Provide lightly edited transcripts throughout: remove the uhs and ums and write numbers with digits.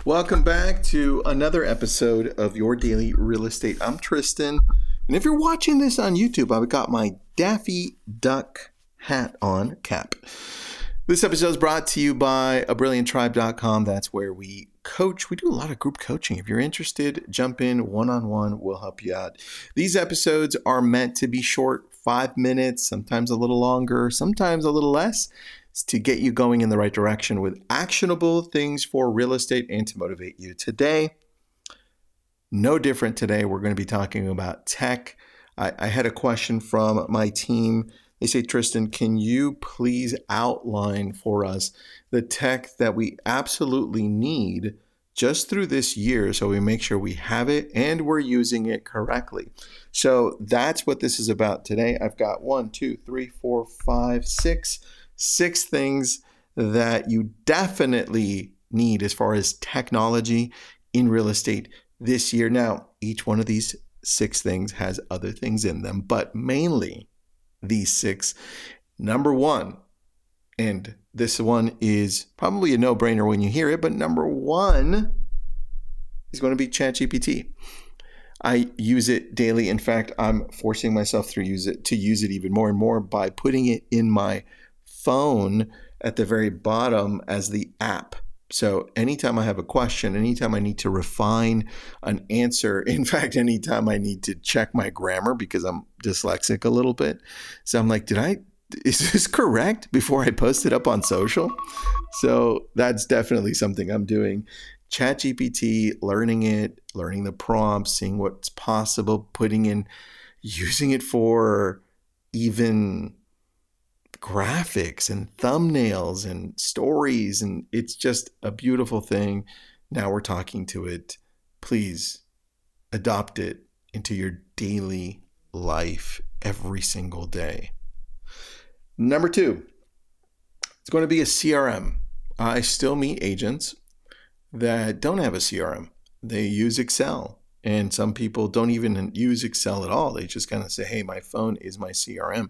Welcome back to another episode of Your Daily Real Estate. I'm Tristan, and if you're watching this on YouTube, I've got my Daffy Duck hat on, cap. This episode is brought to you by abrillianttribe.com. That's where we coach. We do a lot of group coaching. If you're interested, jump in one-on-one. We'll help you out. These episodes are meant to be short, 5 minutes, sometimes a little longer, sometimes a little less, to get you going in the right direction with actionable things for real estate and to motivate you. Today, no different today. We're going to be talking about tech. I had a question from my team. They say, Tristan, can you please outline for us the tech that we absolutely need just through this year so we make sure we have it and we're using it correctly? So that's what this is about today. I've got 6 things that you definitely need as far as technology in real estate this year. Now, each one of these 6 things has other things in them, but mainly these 6. Number 1, and this one is probably a no-brainer when you hear it, but number 1 is going to be ChatGPT. I use it daily. In fact, I'm forcing myself to use it even more and more by putting it in my phone at the very bottom as the app. So anytime I have a question, anytime I need to refine an answer, in fact, anytime I need to check my grammar because I'm dyslexic a little bit. So I'm like, is this correct before I post it up on social? So that's definitely something I'm doing. ChatGPT, learning it, learning the prompts, seeing what's possible, using it for even graphics and thumbnails and stories, and it's just a beautiful thing. Now we're talking to it. Please adopt it into your daily life every single day. Number 2, it's going to be a CRM. I still meet agents that don't have a CRM. They use Excel. And some people don't even use Excel at all. They just kind of say, hey, my phone is my CRM.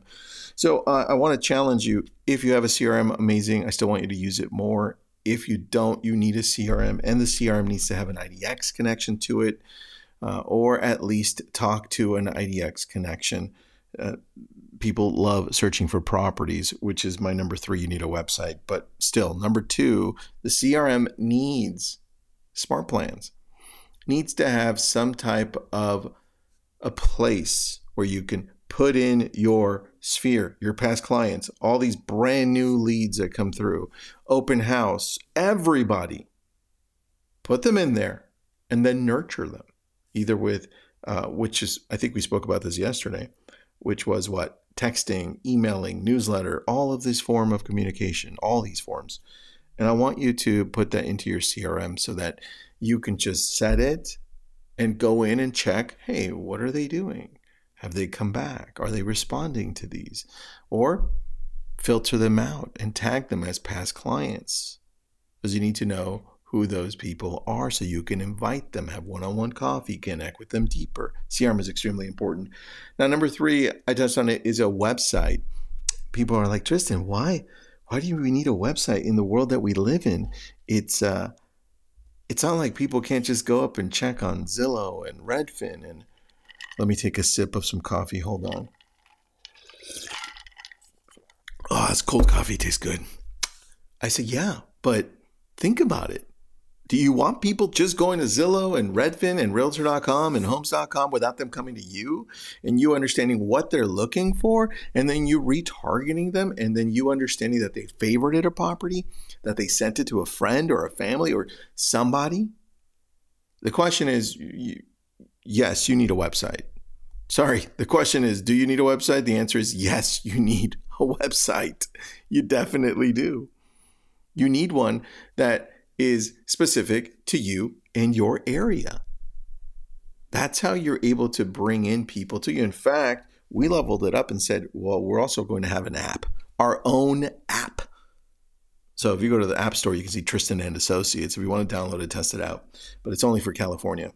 So I want to challenge you. If you have a CRM, amazing. I still want you to use it more. If you don't, you need a CRM. And the CRM needs to have an IDX connection to it, or at least talk to an IDX connection. People love searching for properties, which is my number 3. You need a website. But still, number 2, the CRM needs smart plans. Needs to have some type of a place where you can put in your sphere, your past clients, all these brand new leads that come through, open house, everybody. Put them in there and then nurture them, either with, which is, I think we spoke about this yesterday, which was what? Texting, emailing, newsletter, all of this form of communication, all these forms. And I want you to put that into your CRM so that you can just set it and go in and check, hey, what are they doing? Have they come back? Are they responding to these? Or filter them out and tag them as past clients, because you need to know who those people are so you can invite them, have one-on-one coffee, connect with them deeper. CRM is extremely important. Now, number 3, I touched on it, is a website. People are like, Tristan, why do we need a website in the world that we live in? It's not like people can't just go up and check on Zillow and Redfin. And let me take a sip of some coffee. Hold on. Oh, this cold coffee tastes good. I said, yeah, but think about it. Do you want people just going to Zillow and Redfin and Realtor.com and Homes.com without them coming to you and you understanding what they're looking for, and then you retargeting them, and then you understanding that they favorited a property, that they sent it to a friend or a family or somebody? The question is, yes, you need a website. Sorry, the question is, do you need a website? The answer is yes, you need a website. You definitely do. You need one that is specific to you and your area. That's how you're able to bring in people to you. In fact, we leveled it up and said, well, we're also going to have an app, our own app. So if you go to the App Store, you can see Tristan and Associates. If you want to download it, test it out. But it's only for California.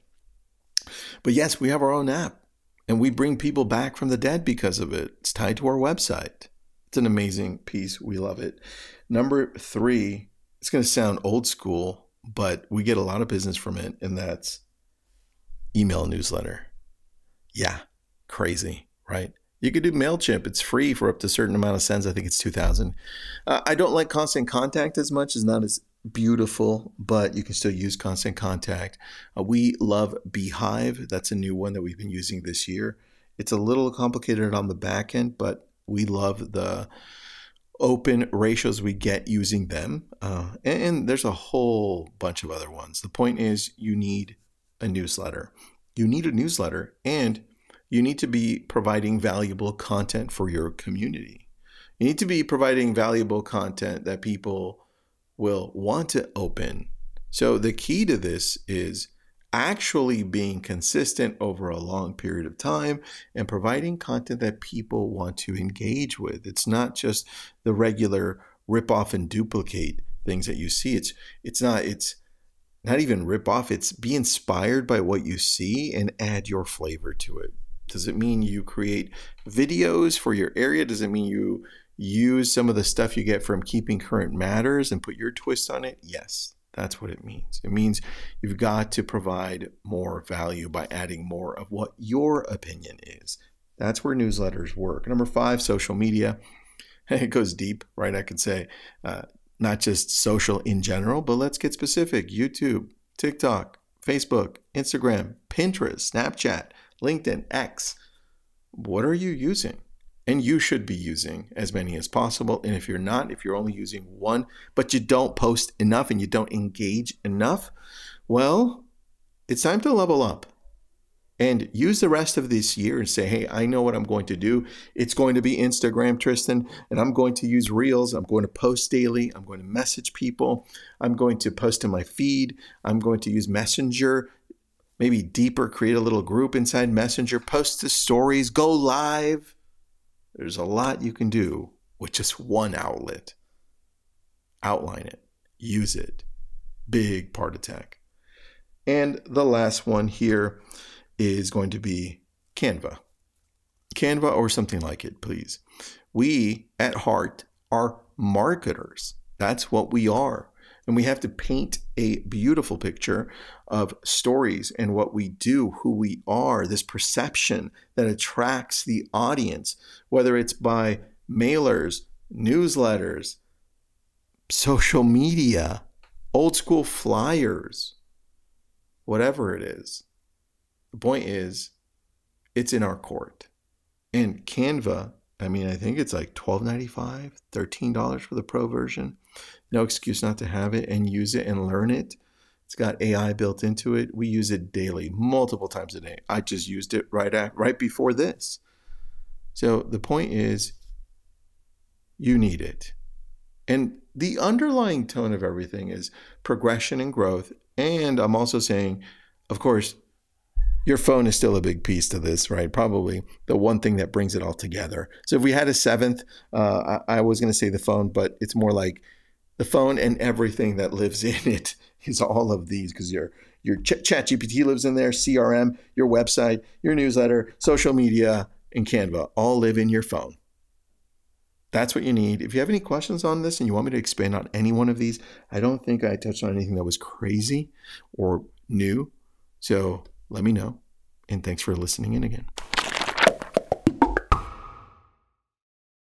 But yes, we have our own app. And we bring people back from the dead because of it. It's tied to our website. It's an amazing piece. We love it. Number 3, it's going to sound old school, but we get a lot of business from it, and that's email newsletter. Yeah, crazy, right? You could do MailChimp. It's free for up to a certain amount of sends. I think it's 2,000. I don't like Constant Contact as much. It's not as beautiful, but you can still use Constant Contact. We love Beehive. That's a new one that we've been using this year. It's a little complicated on the back end, but we love the open ratios we get using them. And there's a whole bunch of other ones. The point is you need a newsletter. You need a newsletter, and you need to be providing valuable content for your community. You need to be providing valuable content that people will want to open. So the key to this is actually being consistent over a long period of time and providing content that people want to engage with. It's not just the regular rip off and duplicate things that you see. It's not even rip off. It's be inspired by what you see and add your flavor to it. Does it mean you create videos for your area? Does it mean you use some of the stuff you get from Keeping Current Matters and put your twist on it? Yes, that's what it means. It means you've got to provide more value by adding more of what your opinion is. That's where newsletters work. Number 5, social media. It goes deep, right? I could say not just social in general, but let's get specific. YouTube, TikTok, Facebook, Instagram, Pinterest, Snapchat, LinkedIn, X. What are you using? And you should be using as many as possible. And if you're not, if you're only using one, but you don't post enough and you don't engage enough, well, it's time to level up. And use the rest of this year and say, hey, I know what I'm going to do. It's going to be Instagram, Tristan, and I'm going to use Reels. I'm going to post daily. I'm going to message people. I'm going to post in my feed. I'm going to use Messenger, maybe deeper, create a little group inside Messenger, post the stories, go live. There's a lot you can do with just one outlet. Outline it. Use it. Big part of tech. And the last one here is going to be Canva. Canva or something like it, please. We, at heart, are marketers. That's what we are. And we have to paint a beautiful picture of stories and what we do, who we are, this perception that attracts the audience, whether it's by mailers, newsletters, social media, old school flyers, whatever it is. The point is, it's in our court. And Canva, I think it's like $12.95, $13 for the pro version. No excuse not to have it and use it and learn it. It's got AI built into it. We use it daily, multiple times a day. I just used it right before this. So the point is, you need it. And the underlying tone of everything is progression and growth. And I'm also saying, of course, your phone is still a big piece to this, right? Probably the one thing that brings it all together. So if we had a seventh, I was going to say the phone, but it's more like the phone and everything that lives in it is all of these, because your ChatGPT lives in there, CRM, your website, your newsletter, social media, and Canva all live in your phone. That's what you need. If you have any questions on this and you want me to expand on any one of these, I don't think I touched on anything that was crazy or new. So let me know. And thanks for listening in again.